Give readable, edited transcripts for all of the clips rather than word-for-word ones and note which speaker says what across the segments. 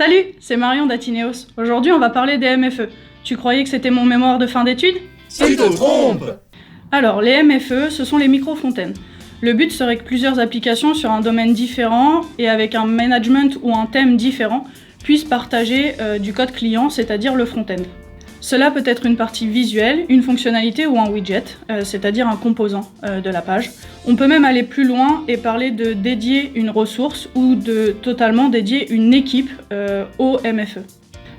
Speaker 1: Salut, c'est Marion d'Atineos. Aujourd'hui, on va parler des MFE. Tu croyais que c'était mon mémoire de fin d'études ?
Speaker 2: Tu te trompes!
Speaker 1: Alors, les MFE, ce sont les micro-fontaines. Le but serait que plusieurs applications sur un domaine différent et avec un management ou un thème différent puissent partager du code client, c'est-à-dire le front-end. Cela peut être une partie visuelle, une fonctionnalité ou un widget, c'est-à-dire un composant de la page. On peut même aller plus loin et parler de dédier une ressource ou de totalement dédier une équipe au MFE.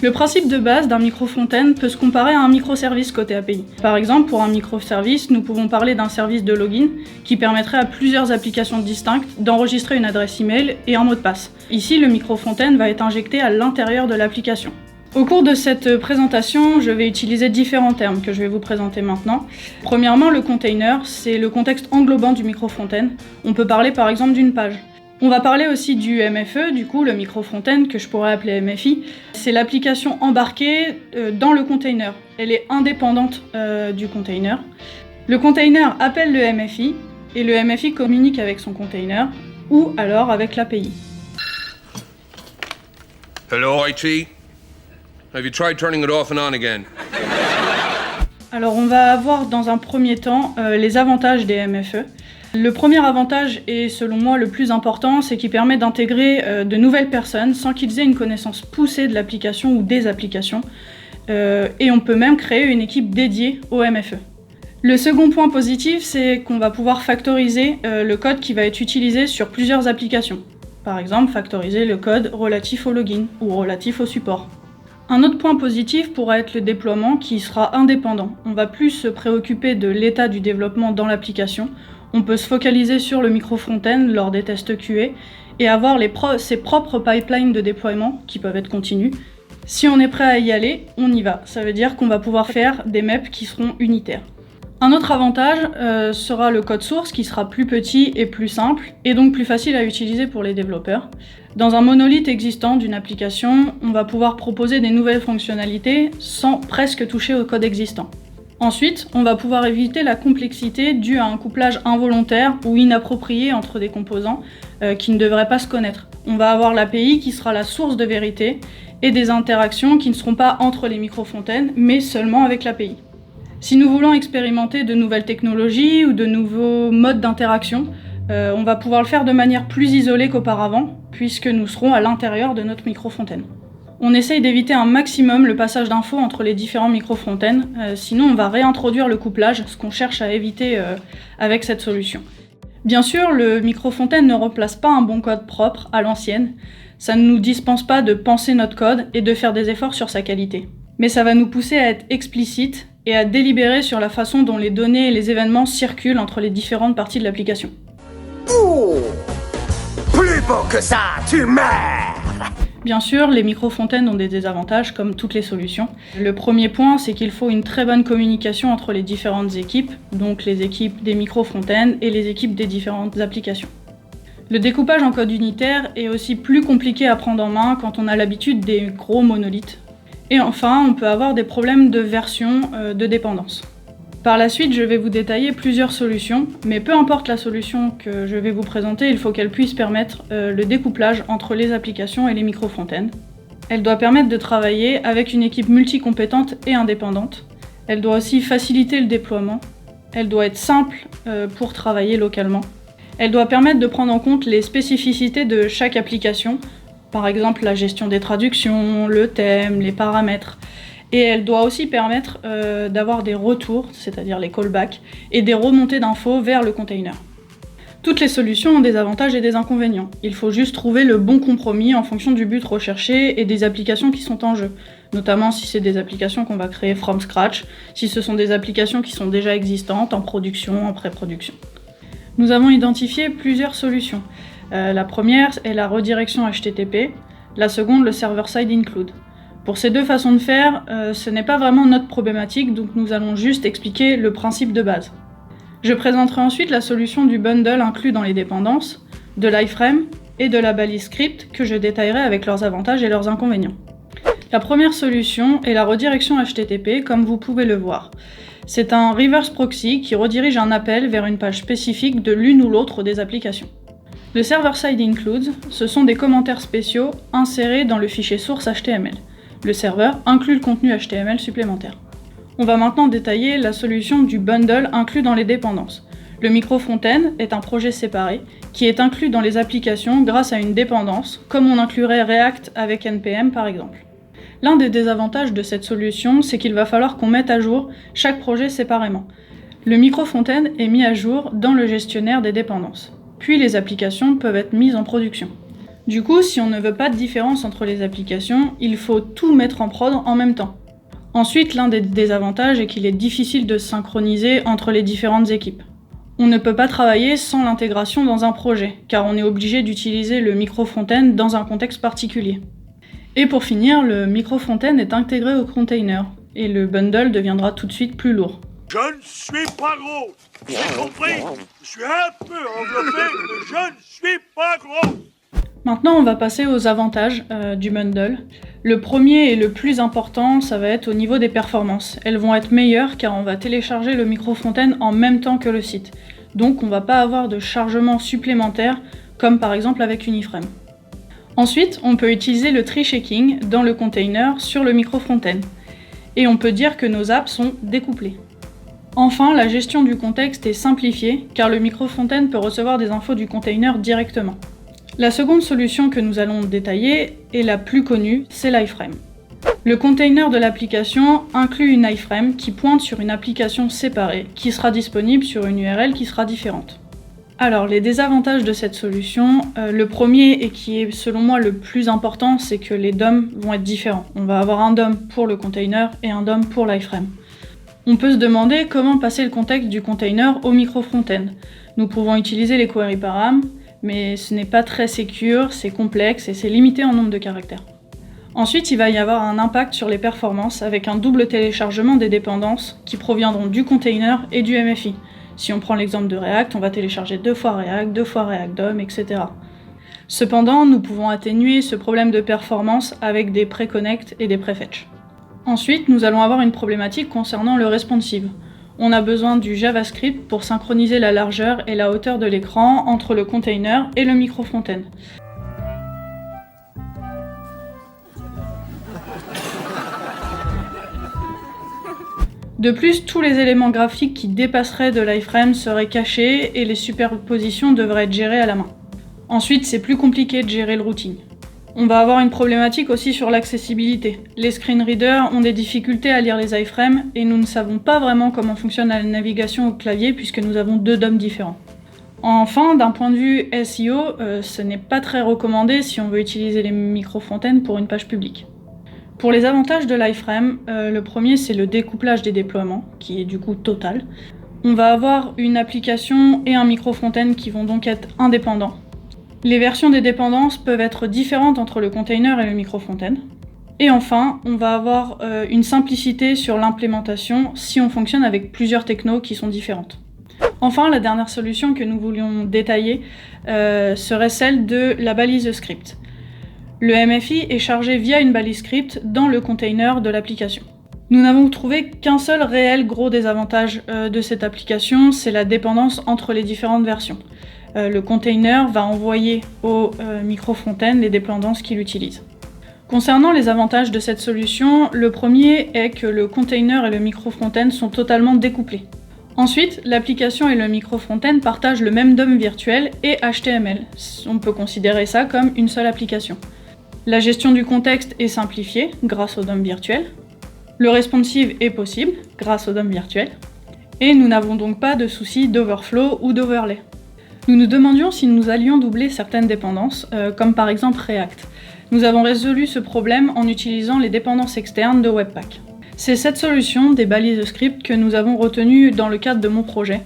Speaker 1: Le principe de base d'un micro-fontaine peut se comparer à un microservice côté API. Par exemple, pour un microservice, nous pouvons parler d'un service de login qui permettrait à plusieurs applications distinctes d'enregistrer une adresse email et un mot de passe. Ici, le micro-fontaine va être injecté à l'intérieur de l'application. Au cours de cette présentation, je vais utiliser différents termes que je vais vous présenter maintenant. Premièrement, le container, c'est le contexte englobant du micro-fontaine. On peut parler par exemple d'une page. On va parler aussi du MFE, du coup le micro-fontaine que je pourrais appeler MFI. C'est l'application embarquée dans le container. Elle est indépendante du container. Le container appelle le MFI et le MFI communique avec son container ou alors avec l'API.
Speaker 3: Hello, IT. Have you tried turning it off and on again?
Speaker 1: Alors on va avoir dans un premier temps les avantages des MFE. Le premier avantage, et selon moi le plus important, c'est qu'il permet d'intégrer de nouvelles personnes sans qu'ils aient une connaissance poussée de l'application ou des applications. Et on peut même créer une équipe dédiée au MFE. Le second point positif, c'est qu'on va pouvoir factoriser le code qui va être utilisé sur plusieurs applications. Par exemple, factoriser le code relatif au login ou relatif au support. Un autre point positif pourra être le déploiement qui sera indépendant. On va plus se préoccuper de l'état du développement dans l'application. On peut se focaliser sur le micro-front-end lors des tests QA et avoir ses propres pipelines de déploiement qui peuvent être continus. Si on est prêt à y aller, on y va. Ça veut dire qu'on va pouvoir faire des maps qui seront unitaires. Un autre avantage sera le code source qui sera plus petit et plus simple et donc plus facile à utiliser pour les développeurs. Dans un monolithe existant d'une application, on va pouvoir proposer des nouvelles fonctionnalités sans presque toucher au code existant. Ensuite, on va pouvoir éviter la complexité due à un couplage involontaire ou inapproprié entre des composants qui ne devraient pas se connaître. On va avoir l'API qui sera la source de vérité et des interactions qui ne seront pas entre les micro-fontaines mais seulement avec l'API. Si nous voulons expérimenter de nouvelles technologies ou de nouveaux modes d'interaction, on va pouvoir le faire de manière plus isolée qu'auparavant, puisque nous serons à l'intérieur de notre micro-fontaine. On essaye d'éviter un maximum le passage d'infos entre les différents micro-fontaines, sinon on va réintroduire le couplage, ce qu'on cherche à éviter avec cette solution. Bien sûr, le micro-fontaine ne remplace pas un bon code propre à l'ancienne, ça ne nous dispense pas de penser notre code et de faire des efforts sur sa qualité. Mais ça va nous pousser à être explicite et à délibérer sur la façon dont les données et les événements circulent entre les différentes parties de l'application.
Speaker 2: Oh, plus beau que ça, tu meurs!
Speaker 1: Bien sûr, les micro-fontaines ont des désavantages comme toutes les solutions. Le premier point, c'est qu'il faut une très bonne communication entre les différentes équipes, donc les équipes des micro-fontaines et les équipes des différentes applications. Le découpage en code unitaire est aussi plus compliqué à prendre en main quand on a l'habitude des gros monolithes. Et enfin, on peut avoir des problèmes de version de dépendance. Par la suite, je vais vous détailler plusieurs solutions, mais peu importe la solution que je vais vous présenter, il faut qu'elle puisse permettre le découplage entre les applications et les micro-fontaines. Elle doit permettre de travailler avec une équipe multicompétente et indépendante. Elle doit aussi faciliter le déploiement. Elle doit être simple pour travailler localement. Elle doit permettre de prendre en compte les spécificités de chaque application, par exemple la gestion des traductions, le thème, les paramètres. Et elle doit aussi permettre d'avoir des retours, c'est-à-dire les callbacks, et des remontées d'infos vers le container. Toutes les solutions ont des avantages et des inconvénients. Il faut juste trouver le bon compromis en fonction du but recherché et des applications qui sont en jeu. Notamment si c'est des applications qu'on va créer from scratch, si ce sont des applications qui sont déjà existantes, en production, en pré-production. Nous avons identifié plusieurs solutions. La première est la redirection HTTP, la seconde le server-side include. Pour ces deux façons de faire, ce n'est pas vraiment notre problématique, donc nous allons juste expliquer le principe de base. Je présenterai ensuite la solution du bundle inclus dans les dépendances, de l'iframe et de la balise script que je détaillerai avec leurs avantages et leurs inconvénients. La première solution est la redirection HTTP, comme vous pouvez le voir. C'est un reverse proxy qui redirige un appel vers une page spécifique de l'une ou l'autre des applications. Le server-side includes, ce sont des commentaires spéciaux insérés dans le fichier source HTML. Le serveur inclut le contenu HTML supplémentaire. On va maintenant détailler la solution du bundle inclus dans les dépendances. Le micro-front-end est un projet séparé qui est inclus dans les applications grâce à une dépendance, comme on inclurait React avec NPM par exemple. L'un des désavantages de cette solution, c'est qu'il va falloir qu'on mette à jour chaque projet séparément. Le micro-front-end est mis à jour dans le gestionnaire des dépendances, puis les applications peuvent être mises en production. Du coup, si on ne veut pas de différence entre les applications, il faut tout mettre en prod en même temps. Ensuite, l'un des désavantages est qu'il est difficile de synchroniser entre les différentes équipes. On ne peut pas travailler sans l'intégration dans un projet, car on est obligé d'utiliser le micro-front-end dans un contexte particulier. Et pour finir, le micro-front-end est intégré au container, et le bundle deviendra tout de suite plus lourd.
Speaker 4: Je ne suis pas gros. Vous avez compris? Je suis un peu enveloppé, mais je ne suis pas gros.
Speaker 1: Maintenant, on va passer aux avantages du bundle. Le premier et le plus important, ça va être au niveau des performances. Elles vont être meilleures car on va télécharger le micro-front-end en même temps que le site. Donc on va pas avoir de chargement supplémentaire, comme par exemple avec Uniframe. Ensuite, on peut utiliser le tree shaking dans le container sur le micro-front-end. Et on peut dire que nos apps sont découplées. Enfin, la gestion du contexte est simplifiée car le micro-front-end peut recevoir des infos du container directement. La seconde solution que nous allons détailler est la plus connue, c'est l'iFrame. Le container de l'application inclut une iframe qui pointe sur une application séparée, qui sera disponible sur une URL qui sera différente. Alors, les désavantages de cette solution, le premier et qui est selon moi le plus important, c'est que les DOM vont être différents. On va avoir un DOM pour le container et un DOM pour l'iframe. On peut se demander comment passer le contexte du container au micro-front-end. Nous pouvons utiliser les query param, mais ce n'est pas très secure, c'est complexe et c'est limité en nombre de caractères. Ensuite, il va y avoir un impact sur les performances avec un double téléchargement des dépendances qui proviendront du container et du MFI. Si on prend l'exemple de React, on va télécharger 2 fois React, 2 fois React DOM, etc. Cependant, nous pouvons atténuer ce problème de performance avec des pré-connect et des pré-fetch. Ensuite, nous allons avoir une problématique concernant le responsive. On a besoin du JavaScript pour synchroniser la largeur et la hauteur de l'écran entre le container et le micro-front-end. De plus, tous les éléments graphiques qui dépasseraient de l'iframe seraient cachés et les superpositions devraient être gérées à la main. Ensuite, c'est plus compliqué de gérer le routing. On va avoir une problématique aussi sur l'accessibilité. Les screen readers ont des difficultés à lire les iframes et nous ne savons pas vraiment comment fonctionne la navigation au clavier puisque nous avons 2 DOM différents. Enfin, d'un point de vue SEO, ce n'est pas très recommandé si on veut utiliser les micro-front-end pour une page publique. Pour les avantages de l'iframe, le premier c'est le découplage des déploiements, qui est du coup total. On va avoir une application et un micro-front-end qui vont donc être indépendants. Les versions des dépendances peuvent être différentes entre le container et le micro-front-end. Et enfin, on va avoir une simplicité sur l'implémentation si on fonctionne avec plusieurs technos qui sont différentes. Enfin, la dernière solution que nous voulions détailler serait celle de la balise script. Le MFI est chargé via une balise script dans le container de l'application. Nous n'avons trouvé qu'un seul réel gros désavantage de cette application, c'est la dépendance entre les différentes versions. Le container va envoyer au micro-front-end les dépendances qu'il utilise. Concernant les avantages de cette solution, le premier est que le container et le micro-front-end sont totalement découplés. Ensuite, l'application et le micro-front-end partagent le même DOM virtuel et HTML. On peut considérer ça comme une seule application. La gestion du contexte est simplifiée grâce au DOM virtuel. Le responsive est possible grâce au DOM virtuel. Et nous n'avons donc pas de soucis d'overflow ou d'overlay. Nous nous demandions si nous allions doubler certaines dépendances, comme par exemple React. Nous avons résolu ce problème en utilisant les dépendances externes de Webpack. C'est cette solution des balises script que nous avons retenue dans le cadre de mon projet,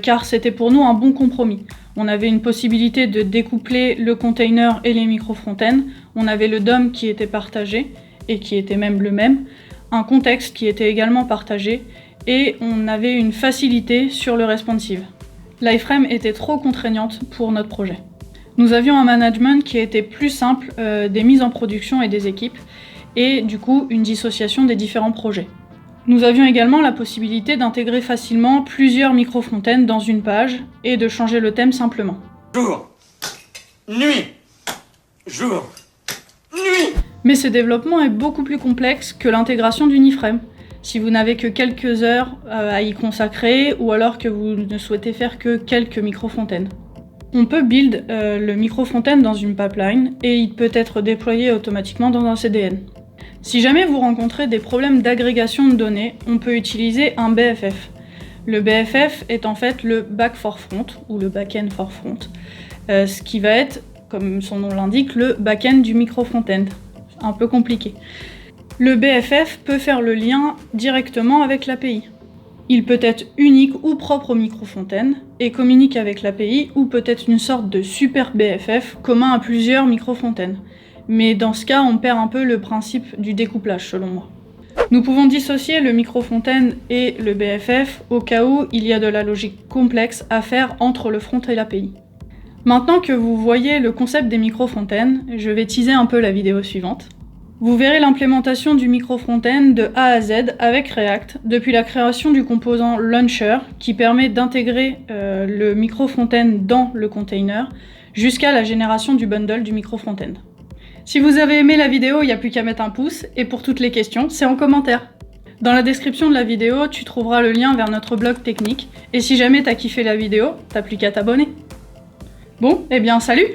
Speaker 1: car c'était pour nous un bon compromis. On avait une possibilité de découpler le container et les micro-front-end, on avait le DOM qui était partagé, et qui était même le même, un contexte qui était également partagé, et on avait une facilité sur le responsive. L'iframe était trop contraignante pour notre projet. Nous avions un management qui était plus simple des mises en production et des équipes, et du coup une dissociation des différents projets. Nous avions également la possibilité d'intégrer facilement plusieurs micro-front-end dans une page et de changer le thème simplement.
Speaker 2: Bonjour,
Speaker 4: Nuit. Jour. Nuit.
Speaker 1: Mais ce développement est beaucoup plus complexe que l'intégration d'une iframe. Si vous n'avez que quelques heures à y consacrer, ou alors que vous ne souhaitez faire que quelques microfontaines. On peut build le microfontaine dans une pipeline et il peut être déployé automatiquement dans un CDN. Si jamais vous rencontrez des problèmes d'agrégation de données, on peut utiliser un BFF. Le BFF est en fait le back for front, ou le back-end for front, ce qui va être, comme son nom l'indique, le back-end du micro-front-end. Un peu compliqué. Le BFF peut faire le lien directement avec l'API. Il peut être unique ou propre au micro-fontaine et communique avec l'API, ou peut être une sorte de super BFF commun à plusieurs micro-fontaines. Mais dans ce cas, on perd un peu le principe du découplage, selon moi. Nous pouvons dissocier le micro-fontaine et le BFF au cas où il y a de la logique complexe à faire entre le front et l'API. Maintenant que vous voyez le concept des micro-fontaines, je vais teaser un peu la vidéo suivante. Vous verrez l'implémentation du micro-front-end de A à Z avec React, depuis la création du composant Launcher, qui permet d'intégrer le micro-front-end dans le container, jusqu'à la génération du bundle du micro-front-end. Si vous avez aimé la vidéo, il n'y a plus qu'à mettre un pouce, et pour toutes les questions, c'est en commentaire. Dans la description de la vidéo, tu trouveras le lien vers notre blog technique, et si jamais t'as kiffé la vidéo, t'as plus qu'à t'abonner. Bon, eh bien salut!